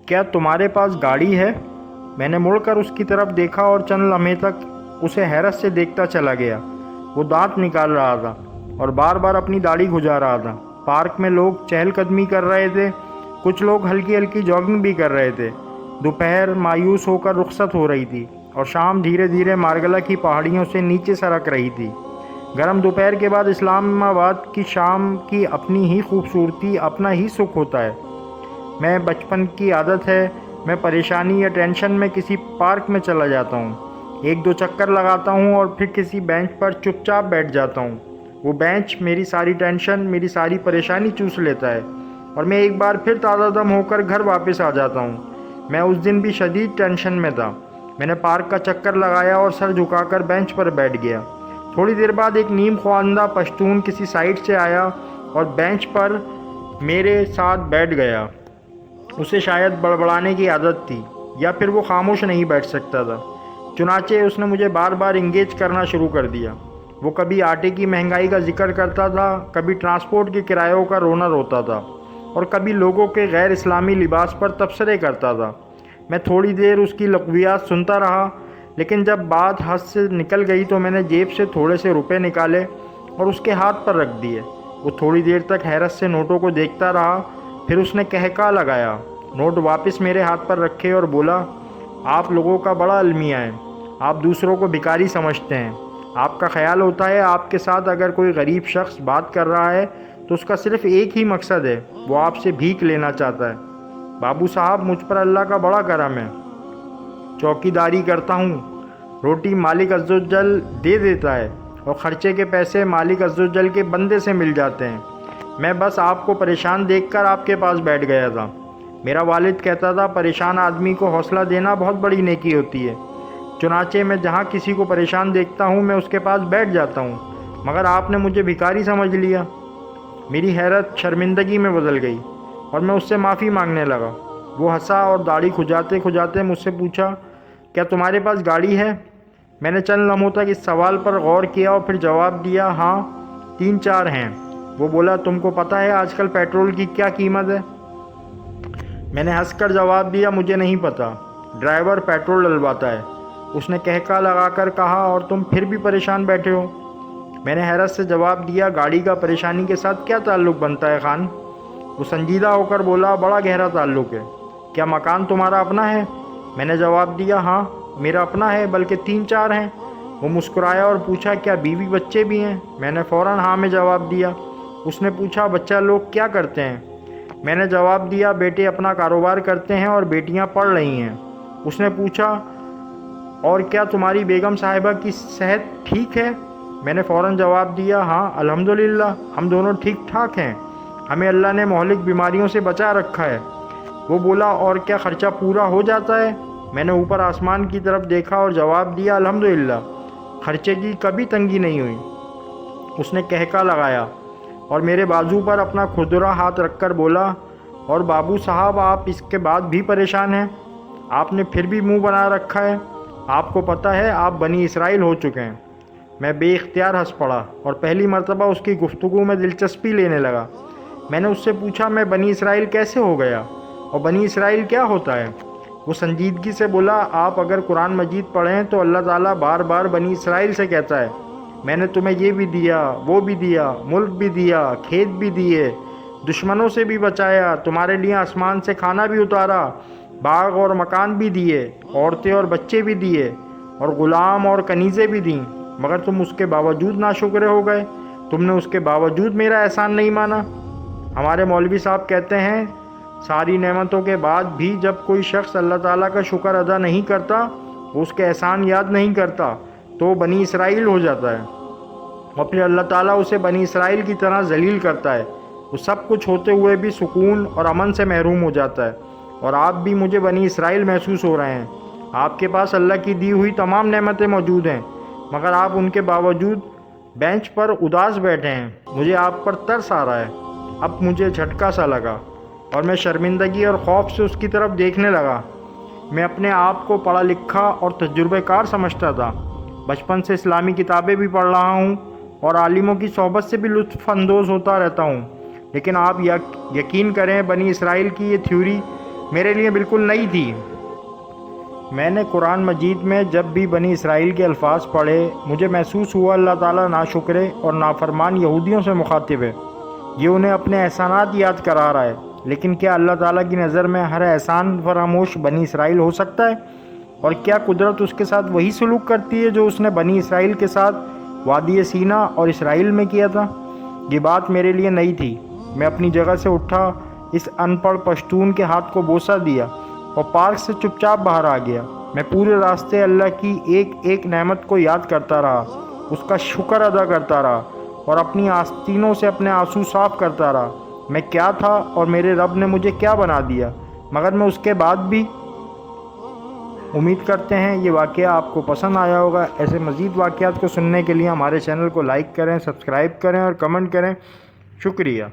کیا تمہارے پاس گاڑی ہے؟ میں نے مڑ کر اس کی طرف دیکھا اور چند لمحے تک اسے حیرت سے دیکھتا چلا گیا۔ وہ دانت نکال رہا تھا اور بار بار اپنی داڑھی کھجا رہا تھا۔ پارک میں لوگ چہل قدمی کر رہے تھے، کچھ لوگ ہلکی ہلکی جاگنگ بھی کر رہے تھے۔ دوپہر مایوس ہو کر رخصت ہو رہی تھی اور شام دھیرے دھیرے مارگلا کی پہاڑیوں سے نیچے سرک رہی تھی۔ گرم دوپہر کے بعد اسلام آباد کی شام کی اپنی ہی خوبصورتی، اپنا ہی سکھ ہوتا ہے۔ میں بچپن کی عادت ہے، میں پریشانی یا ٹینشن میں کسی پارک میں چلا جاتا ہوں، ایک دو چکر لگاتا ہوں اور پھر کسی بینچ پر چپ چاپ بیٹھ جاتا ہوں۔ وہ بینچ میری ساری ٹینشن، میری ساری پریشانی چوس لیتا ہے اور میں ایک بار پھر تازہ دم ہو کر گھر واپس آ جاتا ہوں۔ میں اس دن بھی شدید ٹینشن میں تھا۔ میں نے پارک کا چکر لگایا اور سر جھکا کر بینچ پر بیٹھ گیا۔ تھوڑی دیر بعد ایک نیم خواندہ پشتون کسی سائٹ سے آیا اور بینچ پر میرے ساتھ بیٹھ گیا۔ اسے شاید بڑبڑانے کی عادت تھی یا پھر وہ خاموش نہیں بیٹھ سکتا تھا، چنانچہ اس نے مجھے بار بار انگیج کرنا شروع کر دیا۔ وہ کبھی آٹے کی مہنگائی کا ذکر کرتا تھا، کبھی ٹرانسپورٹ کے کرایوں کا رونا روتا تھا اور کبھی لوگوں کے غیر اسلامی لباس پر تبصرے کرتا تھا۔ میں تھوڑی دیر اس کی لغویات سنتا رہا، لیکن جب بات حد سے نکل گئی تو میں نے جیب سے تھوڑے سے روپے نکالے اور اس کے ہاتھ پر رکھ دیے۔ وہ تھوڑی دیر تک حیرت سے نوٹوں کو دیکھتا رہا، پھر اس نے کہکا لگایا، نوٹ واپس میرے ہاتھ پر رکھے اور بولا، آپ لوگوں کا بڑا المیہ ہے، آپ دوسروں کو بھکاری سمجھتے ہیں۔ آپ کا خیال ہوتا ہے آپ کے ساتھ اگر کوئی غریب شخص بات کر رہا ہے تو اس کا صرف ایک ہی مقصد ہے، وہ آپ سے بھیک لینا چاہتا ہے۔ بابو صاحب، مجھ پر اللہ کا بڑا کرم ہے، چوکی داری کرتا ہوں، روٹی مالک عز و جل دے دیتا ہے اور خرچے کے پیسے مالک عز و جل کے بندے سے مل جاتے ہیں۔ میں بس آپ کو پریشان دیکھ کر آپ کے پاس بیٹھ گیا تھا۔ میرا والد کہتا تھا پریشان آدمی کو حوصلہ دینا بہت بڑی نیکی ہوتی ہے، چنانچہ میں جہاں کسی کو پریشان دیکھتا ہوں میں اس کے پاس بیٹھ جاتا ہوں، مگر آپ نے مجھے بھکاری سمجھ لیا۔ میری حیرت شرمندگی میں بدل گئی اور میں اس سے معافی مانگنے لگا۔ وہ ہنسا اور داڑھی کھجاتے کھجاتے مجھ سے پوچھا، کیا تمہارے پاس گاڑی ہے؟ میں نے چند لمحوں تک اس سوال پر غور کیا اور پھر جواب دیا، ہاں 3-4 ہیں۔ وہ بولا، تم کو پتہ ہے آج کل پیٹرول کی کیا قیمت ہے؟ میں نے ہنس کر جواب دیا، مجھے نہیں پتہ، ڈرائیور پیٹرول ڈلواتا ہے۔ اس نے کہکا لگا کر کہا، اور تم پھر بھی پریشان بیٹھے ہو؟ میں نے حیرت سے جواب دیا، گاڑی کا پریشانی کے ساتھ کیا تعلق بنتا ہے خان؟ وہ سنجیدہ ہو کر بولا، بڑا گہرا تعلق ہے۔ کیا مکان تمہارا اپنا ہے؟ میں نے جواب دیا، ہاں میرا اپنا ہے، بلکہ 3-4 ہیں۔ وہ مسکرایا اور پوچھا، کیا بیوی بچے بھی ہیں؟ میں نے فوراً ہاں میں جواب دیا۔ اس نے پوچھا، بچہ لوگ کیا کرتے ہیں؟ میں نے جواب دیا، بیٹے اپنا کاروبار کرتے ہیں اور بیٹیاں پڑھ رہی ہیں۔ اس نے پوچھا، اور کیا تمہاری بیگم صاحبہ کی صحت ٹھیک ہے؟ میں نے فوراً جواب دیا، ہاں الحمدللہ ہم دونوں ٹھیک ٹھاک ہیں، ہمیں اللہ نے مہلک بیماریوں سے بچا رکھا ہے۔ وہ بولا، اور کیا خرچہ پورا ہو جاتا ہے؟ میں نے اوپر آسمان کی طرف دیکھا اور جواب دیا، الحمدللہ خرچے کی کبھی تنگی نہیں ہوئی۔ اس نے کہکا لگایا اور میرے بازو پر اپنا کھردرا ہاتھ رکھ کر بولا، اور بابو صاحب آپ اس کے بعد بھی پریشان ہیں؟ آپ نے پھر بھی منہ بنا رکھا ہے، آپ کو پتہ ہے آپ بنی اسرائیل ہو چکے ہیں۔ میں بے اختیار ہنس پڑا اور پہلی مرتبہ اس کی گفتگو میں دلچسپی لینے لگا۔ میں نے اس سے پوچھا، میں بنی اسرائیل کیسے ہو گیا اور بنی اسرائیل کیا ہوتا ہے؟ وہ سنجیدگی سے بولا، آپ اگر قرآن مجید پڑھیں تو اللہ تعالیٰ بار بار بنی اسرائیل سے کہتا ہے، میں نے تمہیں یہ بھی دیا، وہ بھی دیا، ملک بھی دیا، کھیت بھی دیے، دشمنوں سے بھی بچایا، تمہارے لیے آسمان سے کھانا بھی اتارا، باغ اور مکان بھی دیے، عورتیں اور بچے بھی دیے، اور غلام اور کنیزیں بھی دیں، مگر تم اس کے باوجود ناشکرے ہو گئے، تم نے اس کے باوجود میرا احسان نہیں مانا۔ ہمارے مولوی صاحب کہتے ہیں، ساری نعمتوں کے بعد بھی جب کوئی شخص اللہ تعالیٰ کا شکر ادا نہیں کرتا، وہ اس کے احسان یاد نہیں کرتا، تو وہ بنی اسرائیل ہو جاتا ہے، اور پھر اللہ تعالیٰ اسے بنی اسرائیل کی طرح ذلیل کرتا ہے، وہ سب کچھ ہوتے ہوئے بھی سکون اور امن سے محروم ہو جاتا ہے۔ اور آپ بھی مجھے بنی اسرائیل محسوس ہو رہے ہیں، آپ کے پاس اللہ کی دی ہوئی تمام نعمتیں موجود ہیں، مگر آپ ان کے باوجود بینچ پر اداس بیٹھے ہیں۔ مجھے آپ پر ترس آ رہا ہے۔ اب مجھے جھٹکا سا لگا اور میں شرمندگی اور خوف سے اس کی طرف دیکھنے لگا۔ میں اپنے آپ کو پڑھا لکھا اور تجربہ کار سمجھتا تھا، بچپن سے اسلامی کتابیں بھی پڑھ رہا ہوں اور عالموں کی صحبت سے بھی لطف اندوز ہوتا رہتا ہوں، لیکن آپ یقین کریں، بنی اسرائیل کی یہ تھیوری میرے لیے بالکل نئی تھی۔ میں نے قرآن مجید میں جب بھی بنی اسرائیل کے الفاظ پڑھے مجھے محسوس ہوا اللہ تعالیٰ ناشکرے اور نافرمان یہودیوں سے مخاطب ہے۔ یہ انہیں اپنے احسانات یاد کرا رہا ہے، لیکن کیا اللہ تعالیٰ کی نظر میں ہر احسان فراموش بنی اسرائیل ہو سکتا ہے؟ اور کیا قدرت اس کے ساتھ وہی سلوک کرتی ہے جو اس نے بنی اسرائیل کے ساتھ وادی سینا اور اسرائیل میں کیا تھا؟ یہ بات میرے لیے نئی تھی۔ میں اپنی جگہ سے اٹھا، اس ان پڑھ پشتون کے ہاتھ کو بوسہ دیا اور پارک سے چپ چاپ باہر آ گیا۔ میں پورے راستے اللہ کی ایک ایک نعمت کو یاد کرتا رہا، اس کا شکر ادا کرتا رہا اور اپنی آستینوں سے اپنے آنسو صاف کرتا رہا۔ میں کیا تھا اور میرے رب نے مجھے کیا بنا دیا، مگر میں اس کے بعد بھی۔ امید کرتے ہیں یہ واقعہ آپ کو پسند آیا ہوگا۔ ایسے مزید واقعات کو سننے کے لیے ہمارے چینل کو لائک کریں، سبسکرائب کریں اور کمنٹ کریں۔ شکریہ۔